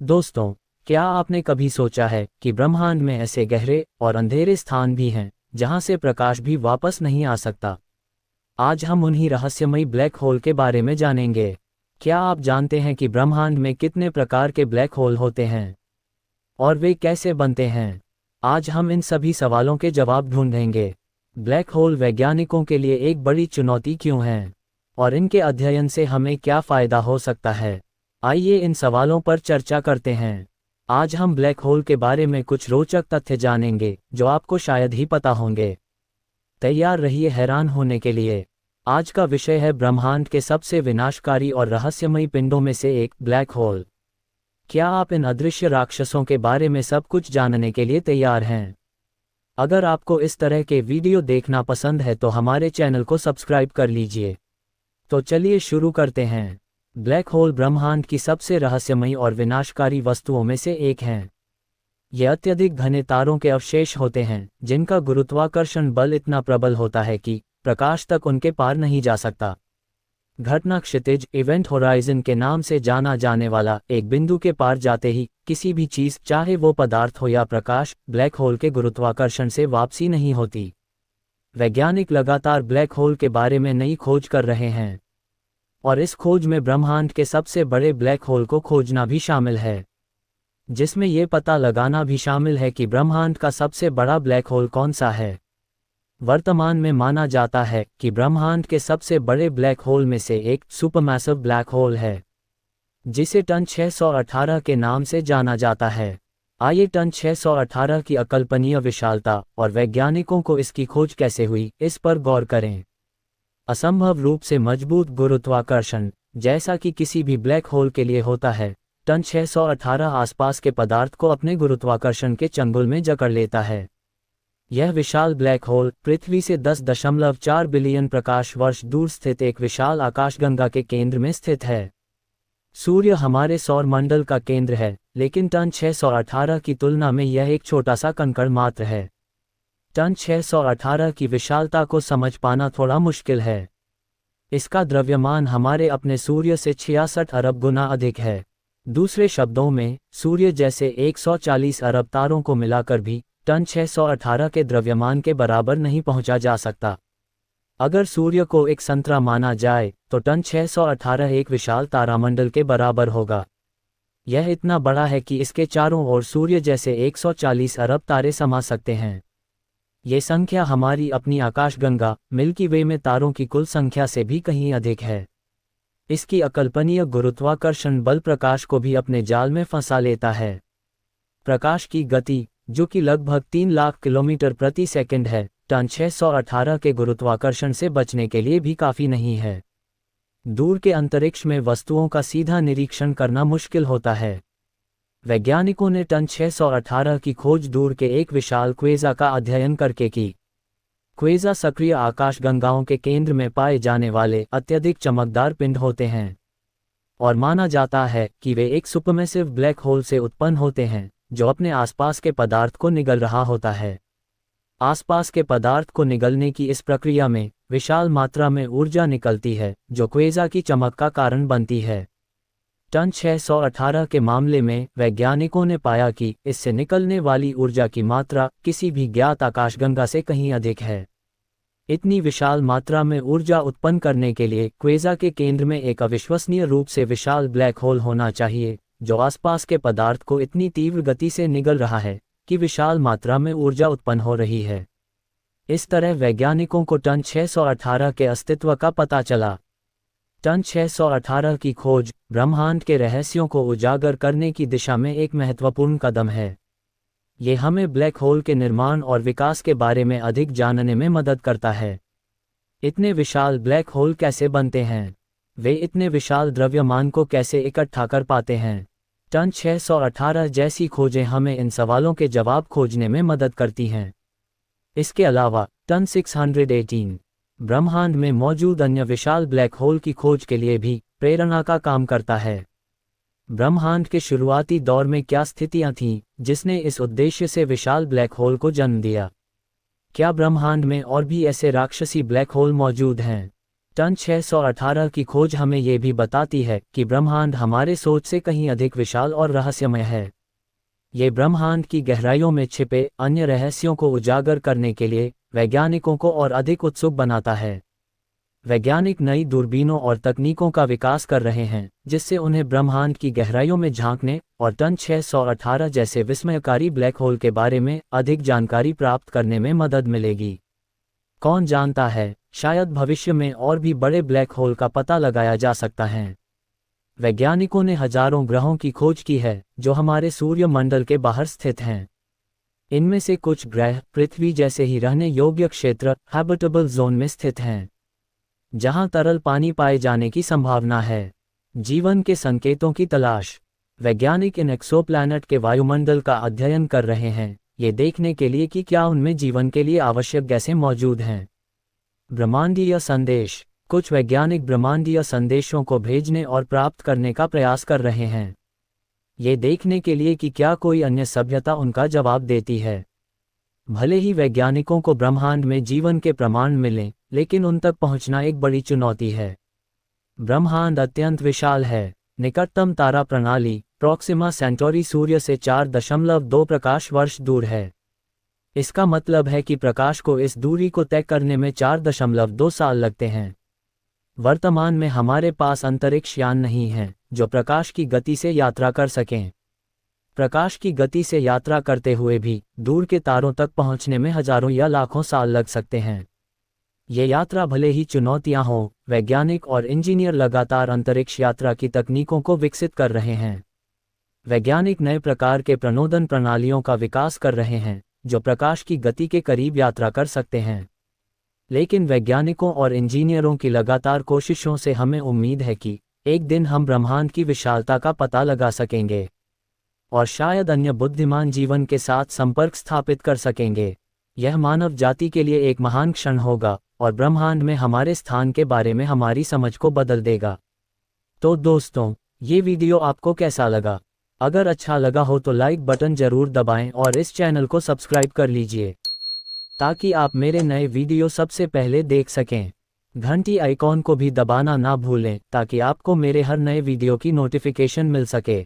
दोस्तों, क्या आपने कभी सोचा है कि ब्रह्मांड में ऐसे गहरे और अंधेरे स्थान भी हैं जहां से प्रकाश भी वापस नहीं आ सकता? आज हम उन्हीं रहस्यमयी ब्लैक होल के बारे में जानेंगे। क्या आप जानते हैं कि ब्रह्मांड में कितने प्रकार के ब्लैक होल होते हैं और वे कैसे बनते हैं? आज हम इन सभी सवालों के जवाब ढूंढेंगे। ब्लैक होल वैज्ञानिकों के लिए एक बड़ी चुनौती क्यों है और इनके अध्ययन से हमें क्या फ़ायदा हो सकता है? आइए इन सवालों पर चर्चा करते हैं। आज हम ब्लैक होल के बारे में कुछ रोचक तथ्य जानेंगे जो आपको शायद ही पता होंगे। तैयार रहिए हैरान होने के लिए। आज का विषय है ब्रह्मांड के सबसे विनाशकारी और रहस्यमयी पिंडों में से एक, ब्लैक होल। क्या आप इन अदृश्य राक्षसों के बारे में सब कुछ जानने के लिए तैयार हैं? अगर आपको इस तरह के वीडियो देखना पसंद है तो हमारे चैनल को सब्सक्राइब कर लीजिए। तो चलिए शुरू करते हैं। ब्लैक होल ब्रह्मांड की सबसे रहस्यमयी और विनाशकारी वस्तुओं में से एक हैं। ये अत्यधिक घने तारों के अवशेष होते हैं जिनका गुरुत्वाकर्षण बल इतना प्रबल होता है कि प्रकाश तक उनके पार नहीं जा सकता। घटना क्षितिज, इवेंट होराइजन के नाम से जाना जाने वाला एक बिंदु के पार जाते ही किसी भी चीज, चाहे वो पदार्थ हो या प्रकाश, ब्लैक होल के गुरुत्वाकर्षण से वापसी नहीं होती। वैज्ञानिक लगातार ब्लैक होल के बारे में नई खोज कर रहे हैं और इस खोज में ब्रह्मांड के सबसे बड़े ब्लैक होल को खोजना भी शामिल है, जिसमें ये पता लगाना भी शामिल है कि ब्रह्मांड का सबसे बड़ा ब्लैक होल कौन सा है। वर्तमान में माना जाता है कि ब्रह्मांड के सबसे बड़े ब्लैक होल में से एक सुपरमैसिव ब्लैक होल है, जिसे टन 618 के नाम से जाना जाता है। आइए टन 618 की अकल्पनीय विशालता और वैज्ञानिकों को इसकी खोज कैसे हुई, इस पर गौर करें। असंभव रूप से मजबूत गुरुत्वाकर्षण, जैसा कि किसी भी ब्लैक होल के लिए होता है, टन 618 आसपास के पदार्थ को अपने गुरुत्वाकर्षण के चंगुल में जकड़ लेता है। यह विशाल ब्लैक होल पृथ्वी से 10.4 बिलियन प्रकाश वर्ष दूर स्थित एक विशाल आकाशगंगा के केंद्र में स्थित है। सूर्य हमारे सौर मंडल का केंद्र है, लेकिन टन 618 की तुलना में यह एक छोटा सा कंकड़ मात्र है। टन 618 की विशालता को समझ पाना थोड़ा मुश्किल है। इसका द्रव्यमान हमारे अपने सूर्य से 66 अरब गुना अधिक है। दूसरे शब्दों में, सूर्य जैसे 140 अरब तारों को मिलाकर भी टन 618 के द्रव्यमान के बराबर नहीं पहुंचा जा सकता। अगर सूर्य को एक संतरा माना जाए तो टन 618 एक विशाल तारामंडल के बराबर होगा। यह इतना बड़ा है कि इसके चारों ओर सूर्य जैसे 140 अरब तारे समा सकते हैं। ये संख्या हमारी अपनी आकाशगंगा मिल्की वे में तारों की कुल संख्या से भी कहीं अधिक है। इसकी अकल्पनीय गुरुत्वाकर्षण बल प्रकाश को भी अपने जाल में फंसा लेता है। प्रकाश की गति, जो कि लगभग 3 लाख किलोमीटर प्रति सेकंड है, टन 618 के गुरुत्वाकर्षण से बचने के लिए भी काफ़ी नहीं है। दूर के अंतरिक्ष में वस्तुओं का सीधा निरीक्षण करना मुश्किल होता है। वैज्ञानिकों ने टन 618 की खोज दूर के एक विशाल क्वेज़ा का अध्ययन करके की। क्वेज़ा सक्रिय आकाशगंगाओं के केंद्र में पाए जाने वाले अत्यधिक चमकदार पिंड होते हैं और माना जाता है कि वे एक सुपरमैसिव ब्लैक होल से उत्पन्न होते हैं जो अपने आसपास के पदार्थ को निगल रहा होता है। आसपास के पदार्थ को निगलने की इस प्रक्रिया में विशाल मात्रा में ऊर्जा निकलती है जो क्वेज़ा की चमक का कारण बनती है। टन 618 के मामले में वैज्ञानिकों ने पाया कि इससे निकलने वाली ऊर्जा की मात्रा किसी भी ज्ञात आकाशगंगा से कहीं अधिक है। इतनी विशाल मात्रा में ऊर्जा उत्पन्न करने के लिए क्वेज़ा के केंद्र में एक अविश्वसनीय रूप से विशाल ब्लैक होल होना चाहिए जो आसपास के पदार्थ को इतनी तीव्र गति से निगल रहा है कि विशाल मात्रा में ऊर्जा उत्पन्न हो रही है। इस तरह वैज्ञानिकों को टन 618 के अस्तित्व का पता चला। टन 618 की खोज ब्रह्मांड के रहस्यों को उजागर करने की दिशा में एक महत्वपूर्ण कदम है। ये हमें ब्लैक होल के निर्माण और विकास के बारे में अधिक जानने में मदद करता है। इतने विशाल ब्लैक होल कैसे बनते हैं? वे इतने विशाल द्रव्यमान को कैसे इकट्ठा कर पाते हैं? टन 618 जैसी खोजें हमें इन सवालों के जवाब खोजने में मदद करती हैं। इसके अलावा टन 618 ब्रह्मांड में मौजूद अन्य विशाल ब्लैक होल की खोज के लिए भी प्रेरणा का काम करता है। ब्रह्मांड के शुरुआती दौर में क्या स्थितियां थीं जिसने इस उद्देश्य से विशाल ब्लैक होल को जन्म दिया? क्या ब्रह्मांड में और भी ऐसे राक्षसी ब्लैक होल मौजूद हैं? टन 618 की खोज हमें ये भी बताती है कि ब्रह्मांड हमारे सोच से कहीं अधिक विशाल और रहस्यमय है। ये ब्रह्मांड की गहराइयों में छिपे अन्य रहस्यों को उजागर करने के लिए वैज्ञानिकों को और अधिक उत्सुक बनाता है। वैज्ञानिक नई दूरबीनों और तकनीकों का विकास कर रहे हैं जिससे उन्हें ब्रह्मांड की गहराइयों में झांकने और टन 618 जैसे विस्मयकारी ब्लैक होल के बारे में अधिक जानकारी प्राप्त करने में मदद मिलेगी। कौन जानता है, शायद भविष्य में और भी बड़े ब्लैक होल का पता लगाया जा सकता है। वैज्ञानिकों ने हजारों ग्रहों की खोज की है जो हमारे सूर्यमंडल के बाहर स्थित हैं। इनमें से कुछ ग्रह पृथ्वी जैसे ही रहने योग्य क्षेत्र हैबिटेबल जोन में स्थित हैं, जहां तरल पानी पाए जाने की संभावना है। जीवन के संकेतों की तलाश। वैज्ञानिक इन एक्सोप्लैनेट के वायुमंडल का अध्ययन कर रहे हैं, ये देखने के लिए कि क्या उनमें जीवन के लिए आवश्यक गैसें मौजूद हैं। ब्रह्मांडीय संदेश। कुछ वैज्ञानिक ब्रह्मांडीय संदेशों को भेजने और प्राप्त करने का प्रयास कर रहे हैं, ये देखने के लिए कि क्या कोई अन्य सभ्यता उनका जवाब देती है। भले ही वैज्ञानिकों को ब्रह्मांड में जीवन के प्रमाण मिलें, लेकिन उन तक पहुंचना एक बड़ी चुनौती है। ब्रह्मांड अत्यंत विशाल है। निकटतम तारा प्रणाली प्रोक्सिमा सेंटोरी सूर्य से 4.2 प्रकाश वर्ष दूर है। इसका मतलब है कि प्रकाश को इस दूरी को तय करने में 4.2 साल लगते हैं। वर्तमान में हमारे पास अंतरिक्ष यान नहीं हैं जो प्रकाश की गति से यात्रा कर सकें। प्रकाश की गति से यात्रा करते हुए भी दूर के तारों तक पहुंचने में हजारों या लाखों साल लग सकते हैं। ये यात्रा भले ही चुनौतियां हों, वैज्ञानिक और इंजीनियर लगातार अंतरिक्ष यात्रा की तकनीकों को विकसित कर रहे हैं। वैज्ञानिक नए प्रकार के प्रणोदन प्रणालियों का विकास कर रहे हैं जो प्रकाश की गति के करीब यात्रा कर सकते हैं। लेकिन वैज्ञानिकों और इंजीनियरों की लगातार कोशिशों से हमें उम्मीद है कि एक दिन हम ब्रह्मांड की विशालता का पता लगा सकेंगे और शायद अन्य बुद्धिमान जीवन के साथ संपर्क स्थापित कर सकेंगे। यह मानव जाति के लिए एक महान क्षण होगा और ब्रह्मांड में हमारे स्थान के बारे में हमारी समझ को बदल देगा। तो दोस्तों, ये वीडियो आपको कैसा लगा? अगर अच्छा लगा हो तो लाइक बटन जरूर दबाएं और इस चैनल को सब्सक्राइब कर लीजिए ताकि आप मेरे नए वीडियो सबसे पहले देख सकें। घंटी आइकॉन को भी दबाना ना भूलें ताकि आपको मेरे हर नए वीडियो की नोटिफिकेशन मिल सके।